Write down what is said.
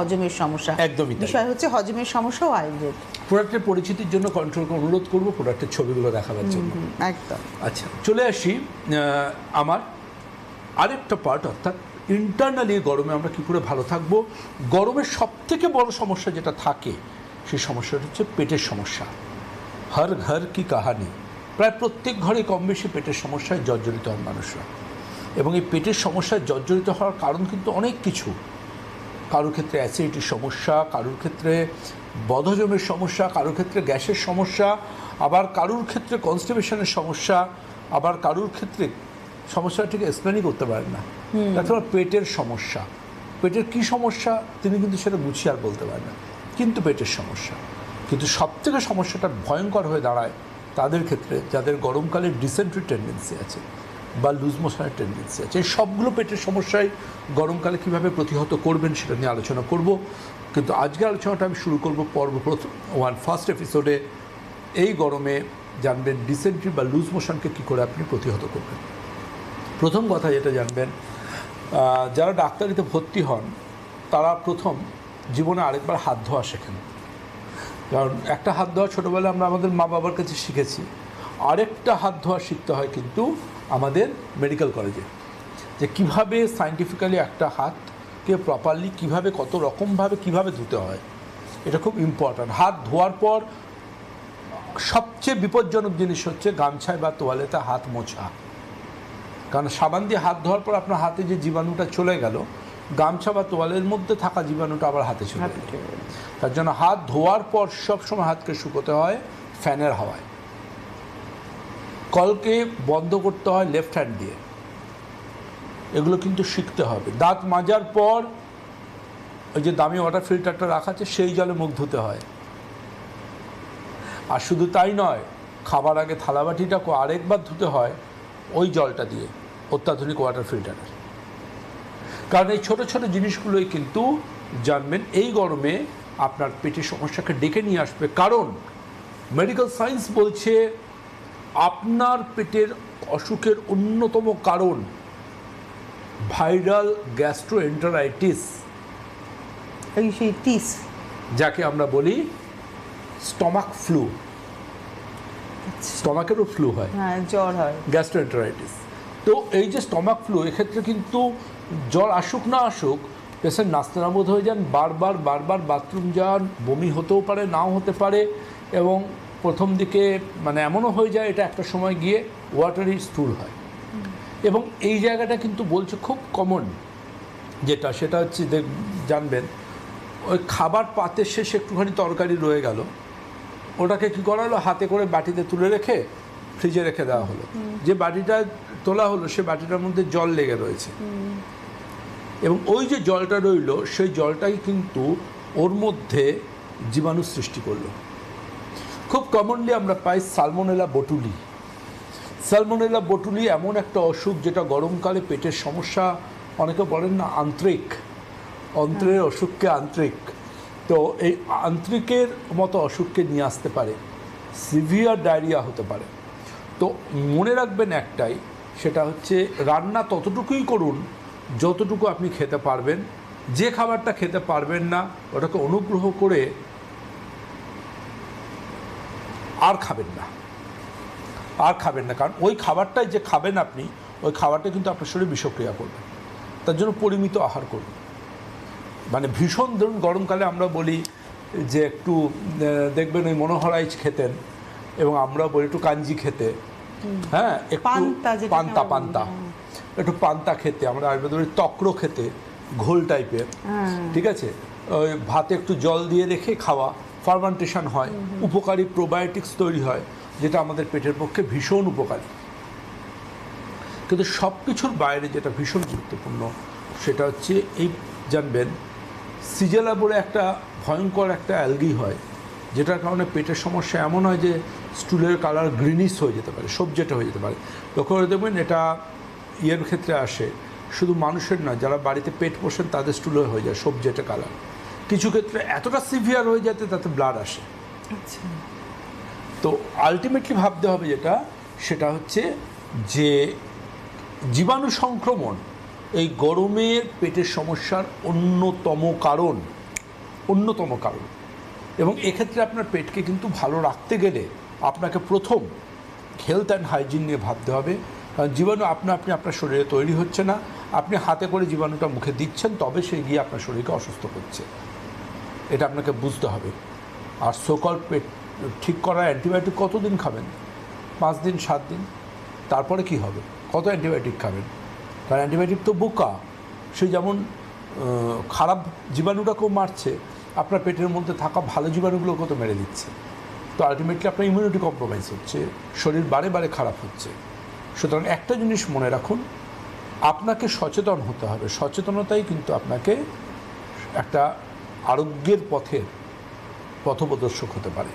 হজমের সমস্যা, একদমই তাই। বিষয় হচ্ছে হজমের সমস্যা ও আয়ুর্বেদ। প্রোডাক্টের পরিচিতির জন্য কন্ট্রোলকে অনুরোধ করব প্রোডাক্টের ছবিগুলো দেখাবার জন্য। একদম। আচ্ছা, চলে আসি আমার আরেকটা পার্ট, অর্থাৎ ইন্টারনালি গরমে আমরা কী করে ভালো থাকবো। গরমের সবথেকে বড় সমস্যা যেটা থাকে সেই সমস্যাটা হচ্ছে পেটের সমস্যা। হর ঘর কি কাহানি, প্রায় প্রত্যেক ঘরে কম বেশি পেটের সমস্যায় জর্জরিত হন মানুষরা। এবং এই পেটের সমস্যায় জর্জরিত হওয়ার কারণ কিন্তু অনেক কিছু। কারোর ক্ষেত্রে অ্যাসিডিটির সমস্যা, কারোর ক্ষেত্রে বদহজমের সমস্যা, কারোর ক্ষেত্রে গ্যাসের সমস্যা, আবার কারোর ক্ষেত্রে কনস্টিপেশনের সমস্যা, আবার কারোর ক্ষেত্রে সমস্যাটিকে এক্সপ্লেনই করতে পারেন না। তাছাড়া পেটের সমস্যা, পেটের কী সমস্যা তিনি কিন্তু সেটা গুছিয়ে আর বলতে পারেন না, কিন্তু পেটের সমস্যা। কিন্তু সবথেকে সমস্যাটা ভয়ঙ্কর হয়ে দাঁড়ায় তাদের ক্ষেত্রে যাদের গরমকালে ডিসেন্ট্রি টেন্ডেন্সি আছে বা লুজ মোশনের টেন্ডেন্সি আছে। এই সবগুলো পেটের সমস্যায় গরমকালে কীভাবে প্রতিহত করবেন সেটা নিয়ে আলোচনা করব। কিন্তু আজকে আলোচনাটা আমি শুরু করব ফার্স্ট এপিসোডে। এই গরমে জানবেন ডিসেন্ট্রি বা লুজ মোশনকে কী করে আপনি প্রতিহত করবেন। প্রথম কথা যেটা জানবেন, যারা ডাক্তারিতে ভর্তি হন তারা প্রথম জীবনে আরেকবার হাত ধোয়া শেখেন। কারণ একটা হাত ধোয়া ছোটোবেলায় আমরা আমাদের মা বাবার কাছে শিখেছি, আরেকটা হাত ধোয়া শিখতে হয় কিন্তু আমাদের মেডিকেল কলেজে, যে কীভাবে সায়েন্টিফিক্যালি একটা হাতকে প্রপারলি কীভাবে কত রকমভাবে কীভাবে ধুতে হয়। এটা খুব ইম্পর্ট্যান্ট। হাত ধোয়ার পর সবচেয়ে বিপজ্জনক জিনিস হচ্ছে গামছায় বা তোয়ালেতে হাত মোছা। কারণ সাবান দিয়ে হাত ধোয়ার পর আপনার হাতে যে জীবাণুটা চলে গেল, গামছা বা তোয়ালের মধ্যে থাকা জীবাণুটা আবার হাতে চলে গেল। তার জন্য হাত ধোয়ার পর সবসময় হাতকে শুকোতে হয় ফ্যানের হাওয়ায়। কলকে বন্ধ করতে হয় লেফট হ্যান্ড দিয়ে, এগুলো কিন্তু শিখতে হবে। দাঁত মাজার পর ওই যে দামি ওয়াটার ফিল্টারটা রাখা আছে সেই জলে মুখ ধুতে হয়। আর শুধু তাই নয়, খাবার আগে থালাবাটিটাকে আরেকবার ধুতে হয় ওই জলটা দিয়ে, অত্যাধুনিক ওয়াটার ফিল্টারের। কারণ এই ছোটো ছোটো জিনিসগুলোই কিন্তু জানবেন এই গরমে আপনার পেটের সমস্যাকে ডেকে নিয়ে আসবে। কারণ মেডিকেল সায়েন্স বলছে আপনার পেটের অসুখের অন্যতম কারণ ভাইরাল গ্যাস্ট্রোএন্টারাইটিস, যাকে আমরা বলি স্টমাক ফ্লু। স্টমাকেরও ফ্লু হয়, জ্বর হয়, গ্যাস্ট্রোএন্টারাইটিস। তো এই যে স্টমাক ফ্লু, এক্ষেত্রে কিন্তু জ্বর আসুক না আসুক পেশেন্ট নাস্তানাবুদ হয়ে যান, বারবার বারবার বাথরুম যান, বমি হতেও পারে নাও হতে পারে, এবং প্রথম দিকে মানে এমনও হয়ে যায় এটা একটা সময় গিয়ে ওয়াটারি স্টুল হয়। এবং এই জায়গাটা কিন্তু বলছে খুব কমন যেটা, সেটা হচ্ছে জানবেন ওই খাবার পাতের শেষে একটুখানি তরকারি রয়ে গেল, ওটাকে কী করা হলো, হাতে করে বাটিতে তুলে রেখে ফ্রিজে রেখে দেওয়া হলো। যে বাটিটা তোলা হলো সে বাটিটার মধ্যে জল লেগে রয়েছে, এবং ওই যে জলটা রইল সেই জলটাই কিন্তু ওর মধ্যে জীবাণু সৃষ্টি করলো। খুব কমনলি আমরা পাই সালমোনেলা বোটুলি। সালমোনেলা বোটুলি এমন একটা অসুখ যেটা গরমকালে পেটের সমস্যা, অনেকে বলেন না আন্ত্রিক, অন্ত্রের অসুখকে আন্ত্রিক, তো এই আন্ত্রিকের মতো অসুখকে নিয়ে আসতে পারে, সিভিয়ার ডায়রিয়া হতে পারে। তো মনে রাখবেন একটাই, সেটা হচ্ছে রান্না ততটুকুই করুন যতটুকু আপনি খেতে পারবেন। যে খাবারটা খেতে পারবেন না ওটাকে অনুগ্রহ করে আর খাবেন না, আর খাবেন না। কারণ ওই খাবারটাই যে খাবেন আপনি, ওই খাবারটা কিন্তু আপনার শরীরে বিষক্রিয়া করবে। তার জন্য পরিমিত আহার করুন। মানে ভীষণ ধরুন গরমকালে আমরা বলি যে একটু দেখবেন ওই মনোহরাইজ খেতেন, এবং আমরা বলি একটু কাঞ্জি খেতে, হ্যাঁ একটু পান্তা একটু পান্তা খেতে, আমরা আয়ুর্বেদে বলি তক্র খেতে, ঘোল টাইপের, ঠিক আছে। ওই ভাতে একটু জল দিয়ে রেখে খাওয়া, ফার্মেন্টেশন হয়, উপকারী প্রোবায়োটিক্স তৈরি হয়, যেটা আমাদের পেটের পক্ষে ভীষণ উপকারী। কিন্তু সব কিছুর বাইরে যেটা ভীষণ গুরুত্বপূর্ণ সেটা হচ্ছে এই জানবেন সিজেলা বলে একটা ভয়ঙ্কর একটা অ্যালগি হয়, যেটার কারণে পেটের সমস্যা এমন হয় যে স্টুলের কালার গ্রিনিশ হয়ে যেতে পারে, সবজেটা হয়ে যেতে পারে। লক্ষ্য করে দেখবেন এটা ইয়ের ক্ষেত্রে আসে, শুধু মানুষের নয়, যারা বাড়িতে পেট পোষেন তাদের স্টুলে হয়ে যায় সবজেটা কালার। কিছু ক্ষেত্রে এতটা সিভিয়ার হয়ে যাতে তাতে ব্লাড আসে। তো আলটিমেটলি ভাবতে হবে যেটা, সেটা হচ্ছে যে জীবাণু সংক্রমণ এই গরমের পেটের সমস্যার অন্যতম কারণ। অন্যতম কারণ। এবং এক্ষেত্রে আপনার পেটকে কিন্তু ভালো রাখতে গেলে আপনাকে প্রথম হেলথ অ্যান্ড হাইজিন নিয়ে ভাবতে হবে। কারণ জীবাণু আপনি আপনার শরীরে তৈরি হচ্ছে না, আপনি হাতে করে জীবাণুটা মুখে দিচ্ছেন, তবে সে গিয়ে আপনার শরীরকে অসুস্থ করছে। এটা আপনাকে বুঝতে হবে। আর সকল পেট ঠিক করার অ্যান্টিবায়োটিক কতদিন খাবেন? 5 দিন 7 দিন, তারপরে কি হবে? কত অ্যান্টিবায়োটিক খাবেন? কারণ অ্যান্টিবায়োটিক তো বোকা, সে যেমন খারাপ জীবাণুটাকেও মারছে, আপনার পেটের মধ্যে থাকা ভালো জীবাণুগুলোকেও তো মেরে দিচ্ছে। তো আলটিমেটলি আপনার ইমিউনিটি কম্প্রোমাইজ হচ্ছে, শরীর বারে বারে খারাপ হচ্ছে। সুতরাং একটা জিনিস মনে রাখুন, আপনাকে সচেতন হতে হবে। সচেতনতাই কিন্তু আপনাকে একটা আরোগ্যের পথের পথপ্রদর্শক হতে পারে।